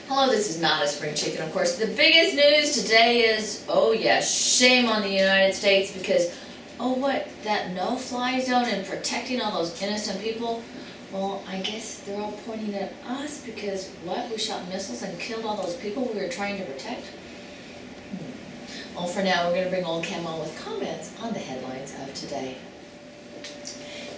Hello, this is not a spring chicken, of course. The biggest news today is, oh yes, shame on the United States because, that no-fly zone and protecting all those innocent people? Well, I guess they're all pointing at us because, we shot missiles and killed all those people we were trying to protect? Well, for now, we're going to bring Oldecam on with comments on the headlines of today.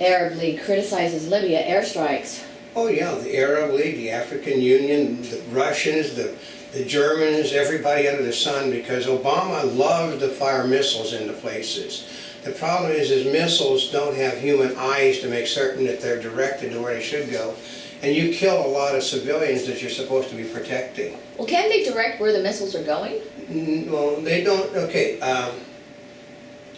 Arab League criticizes Libya airstrikes. Oh yeah, the Arab League, the African Union, the Russians, the Germans, everybody under the sun, because Obama loved to fire missiles into places. The problem is his missiles don't have human eyes to make certain that they're directed to where they should go. And you kill a lot of civilians that you're supposed to be protecting. Well, can they direct where the missiles are going? Well, they don't. Okay,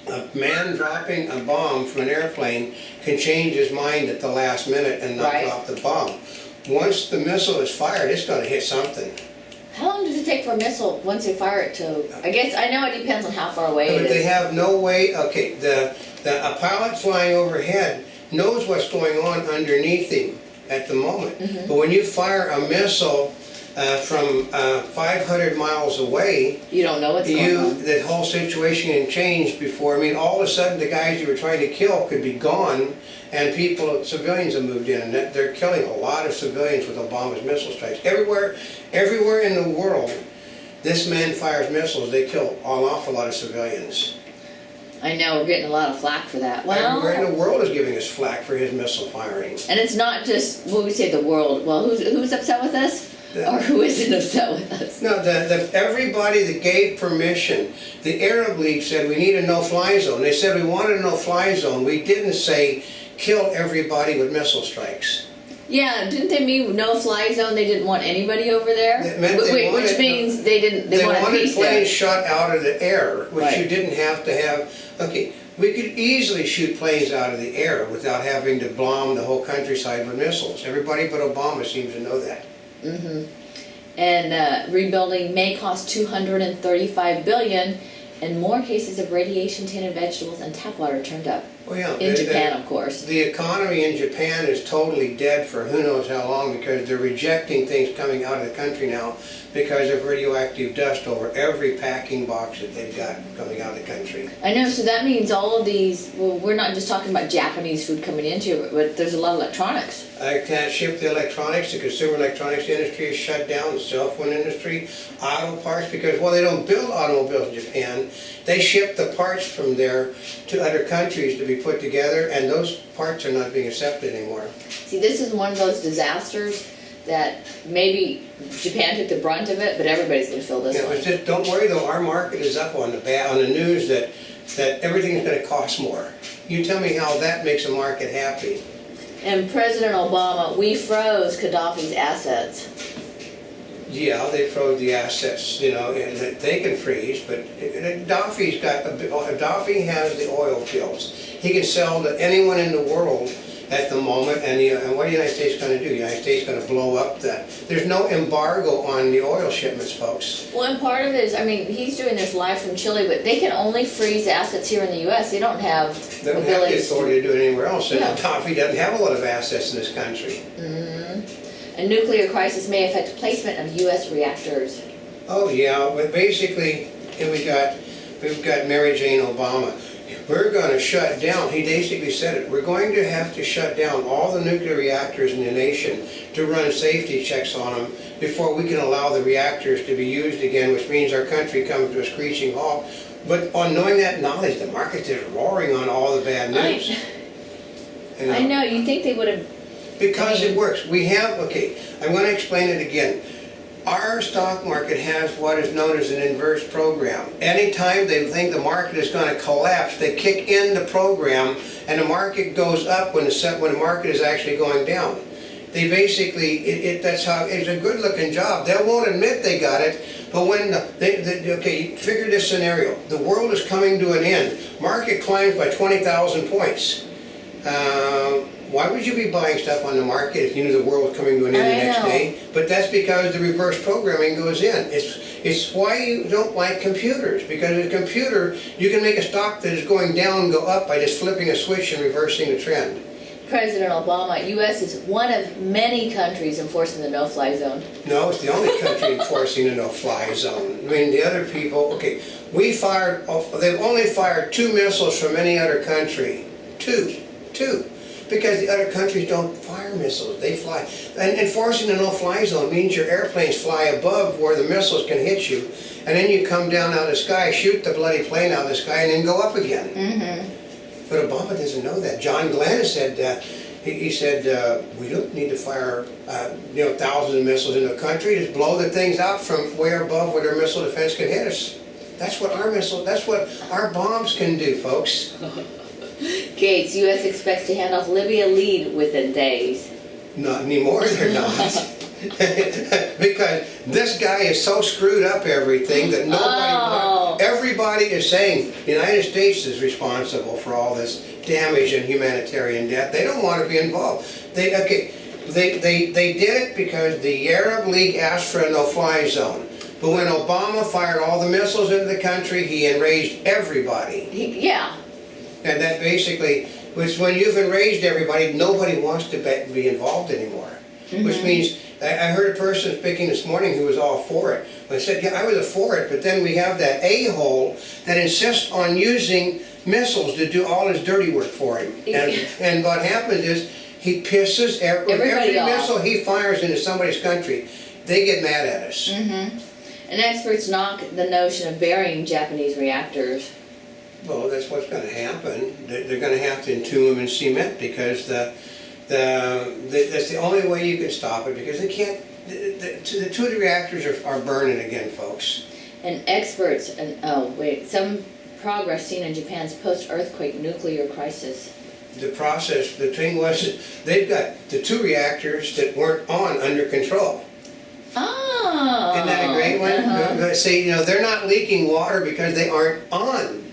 a man dropping a bomb from an airplane can change his mind at the last minute and not drop the bomb. Once the missile is fired, it's going to hit something. How long does it take for a missile, once they fire it, to... I guess, I know it depends on how far away it is. But they have no way... Okay, a pilot flying overhead knows what's going on underneath him at the moment. Mm-hmm. But when you fire a missile from 500 miles away, you don't know what's going on. The whole situation can change before. I mean, all of a sudden the guys you were trying to kill could be gone, and civilians have moved in, and they're killing a lot of civilians with Obama's missile strikes. Everywhere in the world, this man fires missiles, they kill an awful lot of civilians. I know, we're getting a lot of flack for that. Everywhere in the world is giving us flack for his missile firing. And it's not just, when we say the world, well, who's upset with us? Or who isn't upset with us? No, everybody that gave permission, the Arab League said we need a no-fly zone. They said we wanted a no-fly zone. We didn't say kill everybody with missile strikes. Yeah, didn't they mean no-fly zone? They didn't want anybody over there? It meant which means they wanted planes shot out of the air, which you didn't have to have. Okay, we could easily shoot planes out of the air without having to bomb the whole countryside with missiles. Everybody but Obama seems to know that. Mm-hmm. And rebuilding may cost $235 billion, and more cases of radiation-tainted vegetables and tap water turned up. Well, yeah, in Japan, of course. The economy in Japan is totally dead for who knows how long because they're rejecting things coming out of the country now because of radioactive dust over every packing box that they've got coming out of the country. I know, so that means all of these, well, we're not just talking about Japanese food coming into it, but there's a lot of electronics. I can't ship the electronics. The consumer electronics industry is shut down, the cell phone industry, auto parts, because, they don't build automobiles in Japan. They ship the parts from there to other countries to be put together, and those parts are not being accepted anymore. See, this is one of those disasters that maybe Japan took the brunt of it, but everybody's going to feel this one. It's just, don't worry though, our market is up on the news that everything's going to cost more. You tell me how that makes a market happy. And President Obama, we froze Gaddafi's assets. Yeah, they froze the assets, they can freeze, but Gaddafi has the oil fields. He can sell to anyone in the world at the moment, and what are the United States going to do? The United States is going to blow up that. There's no embargo on the oil shipments, folks. Well, and part of it is, he's doing this live from Chile, but they can only freeze assets here in the U.S. They don't have the authority to do it anywhere else, and Gaddafi doesn't have a lot of assets in this country. Mm-hmm. A nuclear crisis may affect placement of U.S. reactors. Oh yeah, but basically, we've got Mary Jane Obama. We're going to shut down, he basically said it, we're going to have to shut down all the nuclear reactors in the nation to run safety checks on them before we can allow the reactors to be used again, which means our country comes to a screeching halt. But on knowing that knowledge, the market is roaring on all the bad news. I know, you'd think they would have... Because it works. I'm going to explain it again. Our stock market has what is known as an inverse program. Anytime they think the market is going to collapse, they kick in the program and the market goes up when the market is actually going down. They basically, that's how, it's a good looking job. They won't admit they got it, but when, figure this scenario. The world is coming to an end. Market climbs by 20,000 points. Why would you be buying stuff on the market if you knew the world was coming to an end the next day? But that's because the reverse programming goes in. It's why you don't like computers, because in a computer you can make a stock that is going down go up by just flipping a switch and reversing the trend. President Obama, U.S. is one of many countries enforcing the no-fly zone. No, it's the only country enforcing a no-fly zone. I mean, the other people, okay, they've only fired 2 missiles from any other country. Two. Because the other countries don't fire missiles, they fly. And enforcing a no-fly zone means your airplanes fly above where the missiles can hit you, and then you come down out of the sky, shoot the bloody plane out of the sky, and then go up again. Mm-hmm. But Obama doesn't know that. John Glenn said, he said, we don't need to fire thousands of missiles into a country, just blow the things out from way above where their missile defense can hit us. That's what our bombs can do, folks. Gates, U.S. expects to hand off Libya lead within days. Not anymore, they're not. Because this guy is so screwed up everything that everybody is saying the United States is responsible for all this damage and humanitarian death. They don't want to be involved. They did it because the Arab League asked for a no-fly zone. But when Obama fired all the missiles into the country, he enraged everybody. Yeah. And that basically, which when you've enraged everybody, nobody wants to be involved anymore. Mm-hmm. Which means, I heard a person speaking this morning who was all for it. I said, yeah, I was for it, but then we have that a-hole that insists on using missiles to do all his dirty work for him. And what happens is, he pisses every missile he fires into somebody's country, they get mad at us. Mm-hmm. And experts knock the notion of burying Japanese reactors. Well, that's what's going to happen. They're going to have to entomb them in cement because that's the only way you can stop it, because they can't. The 2 of the reactors are burning again, folks. And experts, some progress seen in Japan's post-earthquake nuclear crisis. The thing was, they've got the 2 reactors that weren't on under control. Oh. Isn't that a great one? Uh-huh. See, they're not leaking water because they aren't on.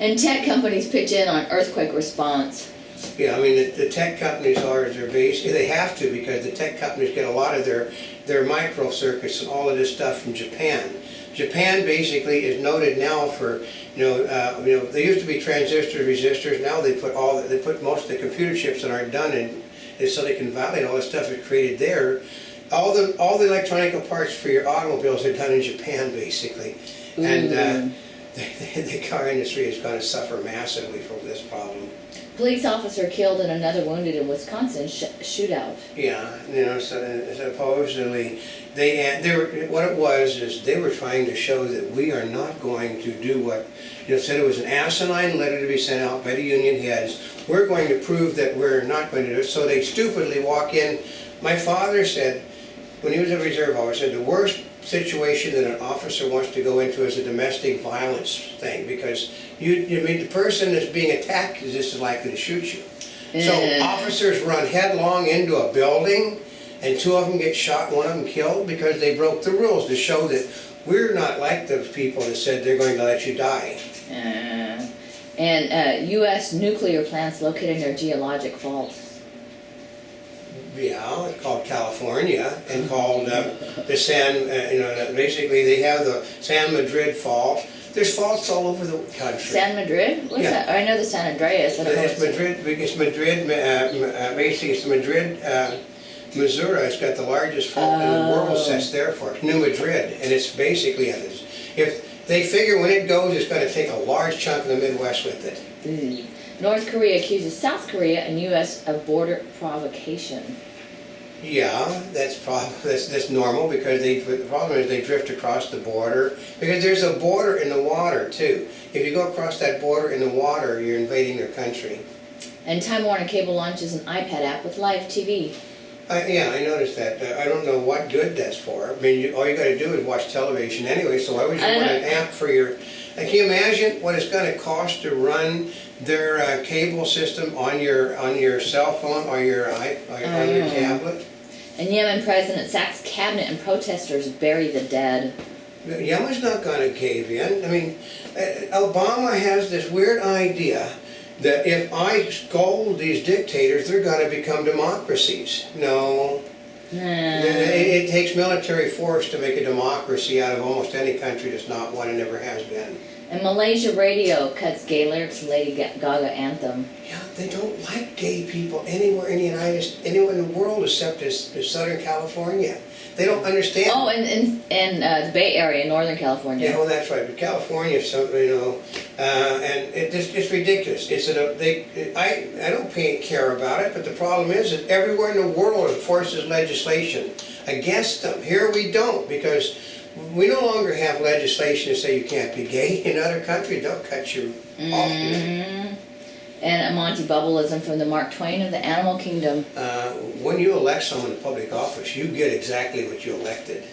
And tech companies pitch in on earthquake response. Yeah, I mean, the tech companies they have to, because the tech companies get a lot of their microcircuits and all of this stuff from Japan. Japan basically is noted now for, they used to be transistors, resistors, now they put most of the computer chips that aren't done in Silicon Valley, and all this stuff is created there. All the electronic parts for your automobiles are done in Japan, basically. Ooh. And the car industry is going to suffer massively from this problem. Police officer killed and another wounded in Wisconsin shootout. Yeah, so supposedly what it was is they were trying to show that we are not going to do what, said it was an asinine letter to be sent out by the union heads. We're going to prove that we're not going to do it. So they stupidly walk in. My father said, when he was a reserve officer, the worst situation that an officer wants to go into is a domestic violence thing, because the person that's being attacked is just as likely to shoot you. So officers run headlong into a building, and 2 of them get shot, 1 of them killed, because they broke the rules to show that we're not like those people that said they're going to let you die. And U.S. nuclear plants located near geologic faults. Yeah, it's called California, and called the San, basically they have the San Madrid Fault. There's faults all over the country. San Madrid? What's that? I know the San Andreas. I don't know it's Madrid, basically it's Madrid, Missouri. It's got the largest fault in the world sets there for it. New Madrid, and it's basically, if they figure when it goes, it's going to take a large chunk of the Midwest with it. North Korea accuses South Korea and U.S. of border provocation. Yeah, that's normal, because the problem is they drift across the border, because there's a border in the water too. If you go across that border in the water, you're invading their country. And Time Warner Cable launches an iPad app with live TV. Yeah, I noticed that. I don't know what good that's for. I mean, all you got to do is watch television anyway, so why would you want an app for your... Can you imagine what it's going to cost to run their cable system on your cell phone or your tablet? And Yemen president sacks cabinet and protesters bury the dead. Yemen's not going to cave in. I mean, Obama has this weird idea that if I scold these dictators, they're going to become democracies. No. It takes military force to make a democracy out of almost any country that's not one and never has been. And Malaysia radio cuts gay lyrics from Lady Gaga anthem. Yeah, they don't like gay people anywhere in the anywhere in the world except Southern California. They don't understand. Oh, and the Bay Area, Northern California. Yeah, well, that's right. But California is something, and it's ridiculous. I don't care about it, but the problem is that everywhere in the world enforces legislation against them. Here we don't, because we no longer have legislation to say you can't be gay. In other countries, they'll cut you off. And a Monty Bubbleism from the Mark Twain of the Animal Kingdom. When you elect someone to public office, you get exactly what you elected.